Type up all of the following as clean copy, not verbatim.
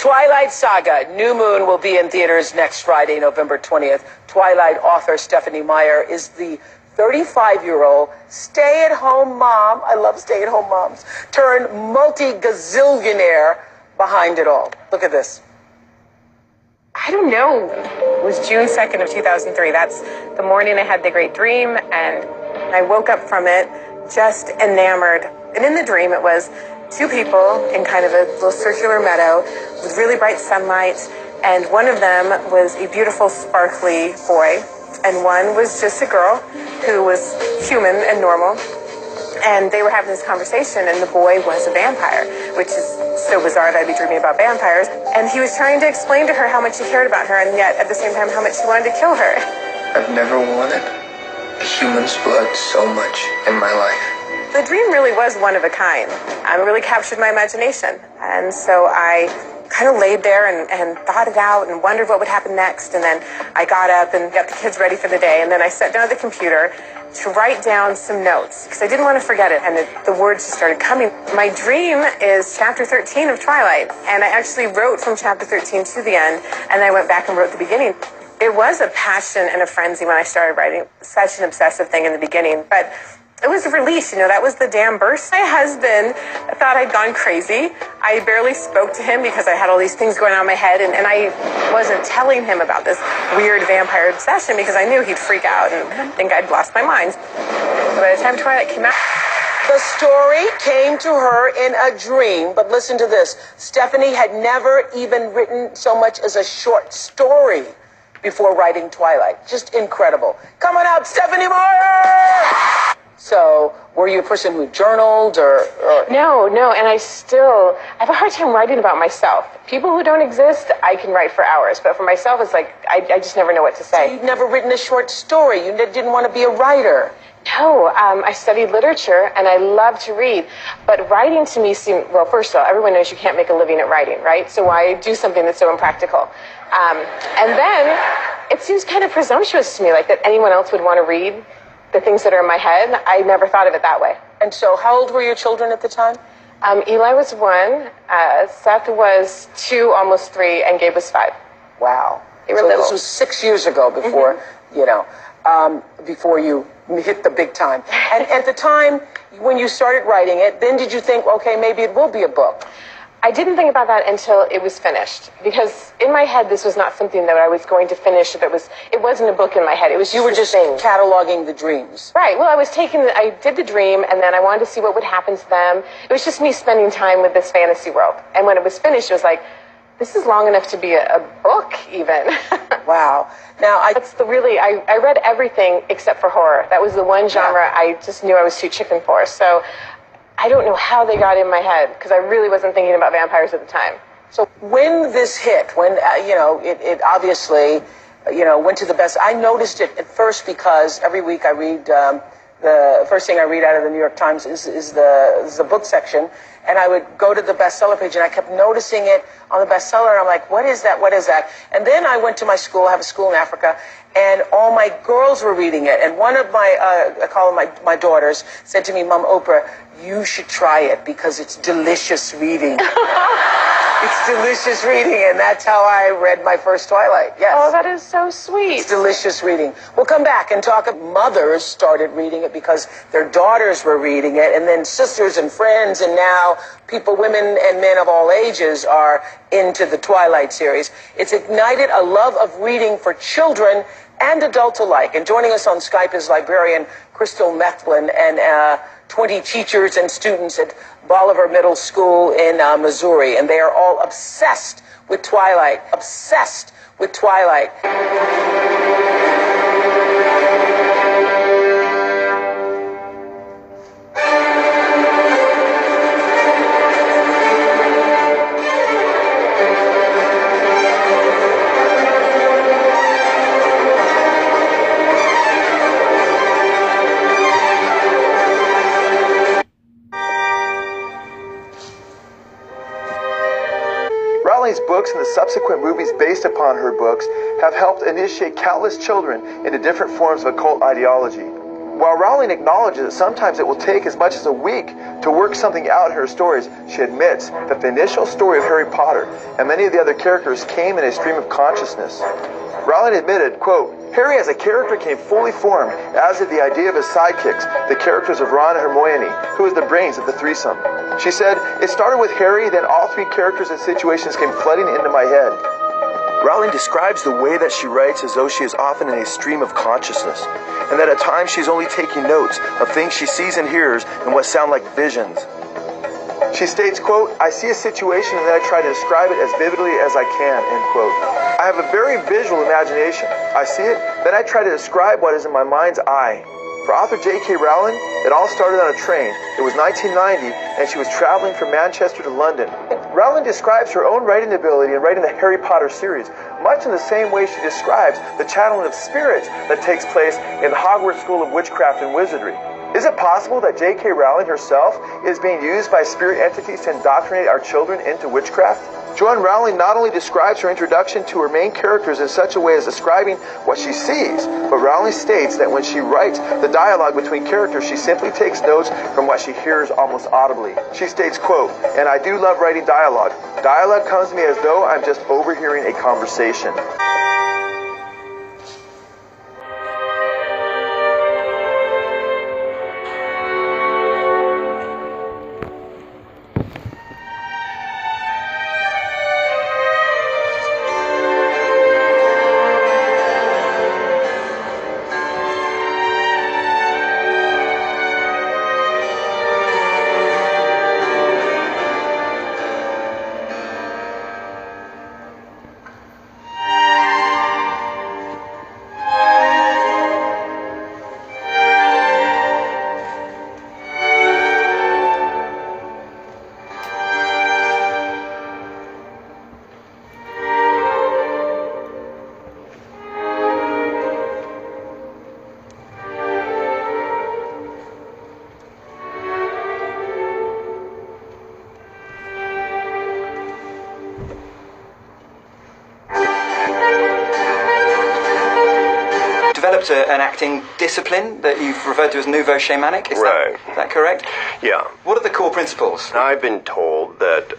Twilight Saga, New Moon, will be in theaters next Friday, November 20th. Twilight author Stephanie Meyer is the 35-year-old stay-at-home mom, I love stay-at-home moms, turned multi-gazillionaire behind it all. Look at this. I don't know. It was June 2nd of 2003. That's the morning I had the great dream, and I woke up from it just enamored. And in the dream, it was two people in kind of a little circular meadow with really bright sunlight, and one of them was a beautiful, sparkly boy, and one was just a girl who was human and normal. And they were having this conversation, and the boy was a vampire, which is so bizarre that I'd be dreaming about vampires. And he was trying to explain to her how much he cared about her, and yet at the same time how much he wanted to kill her. I've never wanted a human's blood so much in my life. The dream really was one of a kind. It really captured my imagination. And so I kind of laid there and thought it out and wondered what would happen next. And then I got up and got the kids ready for the day. And then I sat down at the computer to write down some notes because I didn't want to forget it. And the words just started coming. My dream is chapter 13 of Twilight. And I actually wrote from chapter 13 to the end. And I went back and wrote the beginning. It was a passion and a frenzy when I started writing. Such an obsessive thing in the beginning. But it was a release, that was the damn burst. My husband thought I'd gone crazy. I barely spoke to him because I had all these things going on in my head, and I wasn't telling him about this weird vampire obsession because I knew he'd freak out and think I'd lost my mind. By the time Twilight came out, the story came to her in a dream, but listen to this. Stephanie had never even written so much as a short story before writing Twilight. Just incredible. Come on out, Stephanie Meyer! So, were you a person who journaled or? No, and I have a hard time writing about myself. People who don't exist, I can write for hours, but for myself, it's like, I just never know what to say. So you've never written a short story? You didn't want to be a writer? No, I studied literature, and I love to read, but writing to me seemed, well, first of all, everyone knows you can't make a living at writing, right? So why do something that's so impractical? And then, it seems kind of presumptuous to me, like that anyone else would want to read the things that are in my head. I never thought of it that way. And so how old were your children at the time? Eli was 1, Seth was 2, almost 3, and Gabe was 5. Wow. They were so little. This was 6 years ago before, before you hit the big time. And at the time when you started writing it, then did you think, okay, maybe it will be a book? I didn't think about that until it was finished, because in my head this was not something that I was going to finish. It wasn't a book in my head. It was you were just cataloging the dreams. Right. Well, I did the dream, and then I wanted to see what would happen to them. It was just me spending time with this fantasy world. And when it was finished, it was like, this is long enough to be a book, even. Wow. Now I read everything except for horror. That was the one genre I just knew I was too chicken for. So I don't know how they got in my head, because I really wasn't thinking about vampires at the time. So when this hit, when, it obviously, went to the best, I noticed it at first because every week I read, the first thing I read out of the New York Times is the book section. And I would go to the bestseller page, and I kept noticing it on the bestseller. And I'm like, what is that? What is that? And then I went to my school. I have a school in Africa, and all my girls were reading it. And one of I call them my daughters, said to me, Mom Oprah, you should try it because it's delicious reading. It's delicious reading, and that's how I read my first Twilight. Yes. Oh, that is so sweet. It's delicious reading. We'll come back and talk. Mothers started reading it because their daughters were reading it, and then sisters and friends, and now people, women and men of all ages are into the Twilight series. It's ignited a love of reading for children and adults alike. And joining us on Skype is librarian Crystal Methlin and 20 teachers and students at Bolivar Middle School in Missouri, and they are all obsessed with Twilight. Obsessed with Twilight. Rowling's books and the subsequent movies based upon her books have helped initiate countless children into different forms of occult ideology. While Rowling acknowledges that sometimes it will take as much as a week to work something out in her stories, she admits that the initial story of Harry Potter and many of the other characters came in a stream of consciousness. Rowling admitted, quote, Harry as a character came fully formed, as did the idea of his sidekicks, the characters of Ron and Hermione, who was the brains of the threesome. She said, it started with Harry, then all three characters and situations came flooding into my head. Rowling describes the way that she writes as though she is often in a stream of consciousness, and that at times she's only taking notes of things she sees and hears and what sound like visions. She states, quote, I see a situation and then I try to describe it as vividly as I can, end quote. I have a very visual imagination. I see it, then I try to describe what is in my mind's eye. For author J.K. Rowling, it all started on a train. It was 1990, and she was traveling from Manchester to London. Rowling describes her own writing ability in writing the Harry Potter series, much in the same way she describes the channeling of spirits that takes place in the Hogwarts School of Witchcraft and Wizardry. Is it possible that J.K. Rowling herself is being used by spirit entities to indoctrinate our children into witchcraft? Joanne Rowling not only describes her introduction to her main characters in such a way as describing what she sees, but Rowling states that when she writes the dialogue between characters, she simply takes notes from what she hears almost audibly. She states, quote, and I do love writing dialogue. Dialogue comes to me as though I'm just overhearing a conversation. Developed an acting discipline that you've referred to as nouveau shamanic, is that correct? Yeah. What are the core principles? I've been told that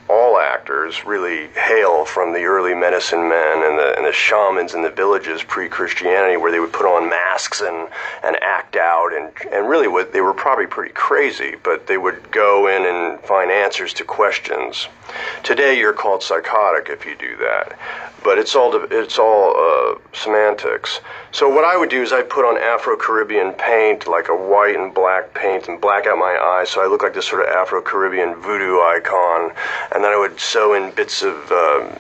all actors really hail from the early medicine men and the shamans in the villages pre-Christianity, where they would put on masks and act out, and really they were probably pretty crazy, but they would go in and find answers to questions. Today you're called psychotic if you do that, but it's all semantics. So what I would do is I'd put on Afro-Caribbean paint, like a white and black paint, and black out my eyes so I look like this sort of Afro-Caribbean voodoo icon, and then I would sew in bits of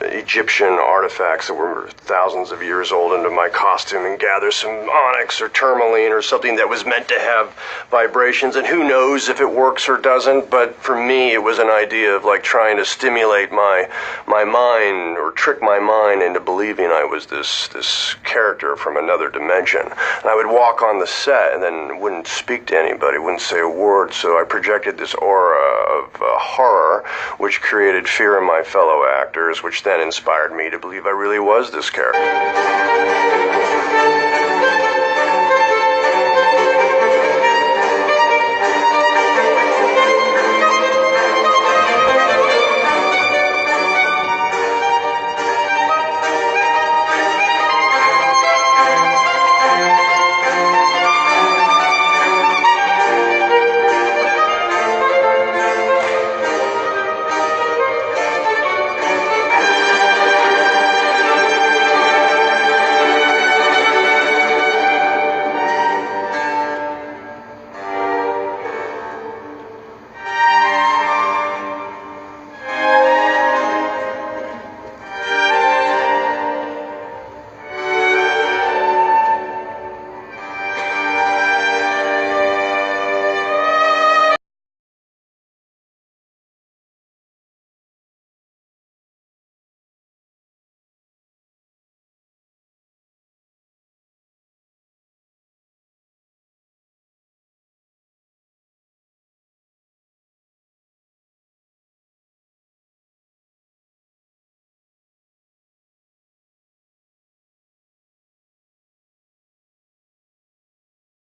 Egyptian artifacts that were thousands of years old into my costume and gather some onyx or tourmaline or something that was meant to have vibrations, and who knows if it works or doesn't, but for me it was an idea of like trying to stimulate my mind or trick my mind into believing I was this character from another dimension. And I would walk on the set and then wouldn't speak to anybody, wouldn't say a word, so I projected this aura of horror, which created fear in my fellow actors, which then inspired me to believe I really was this character.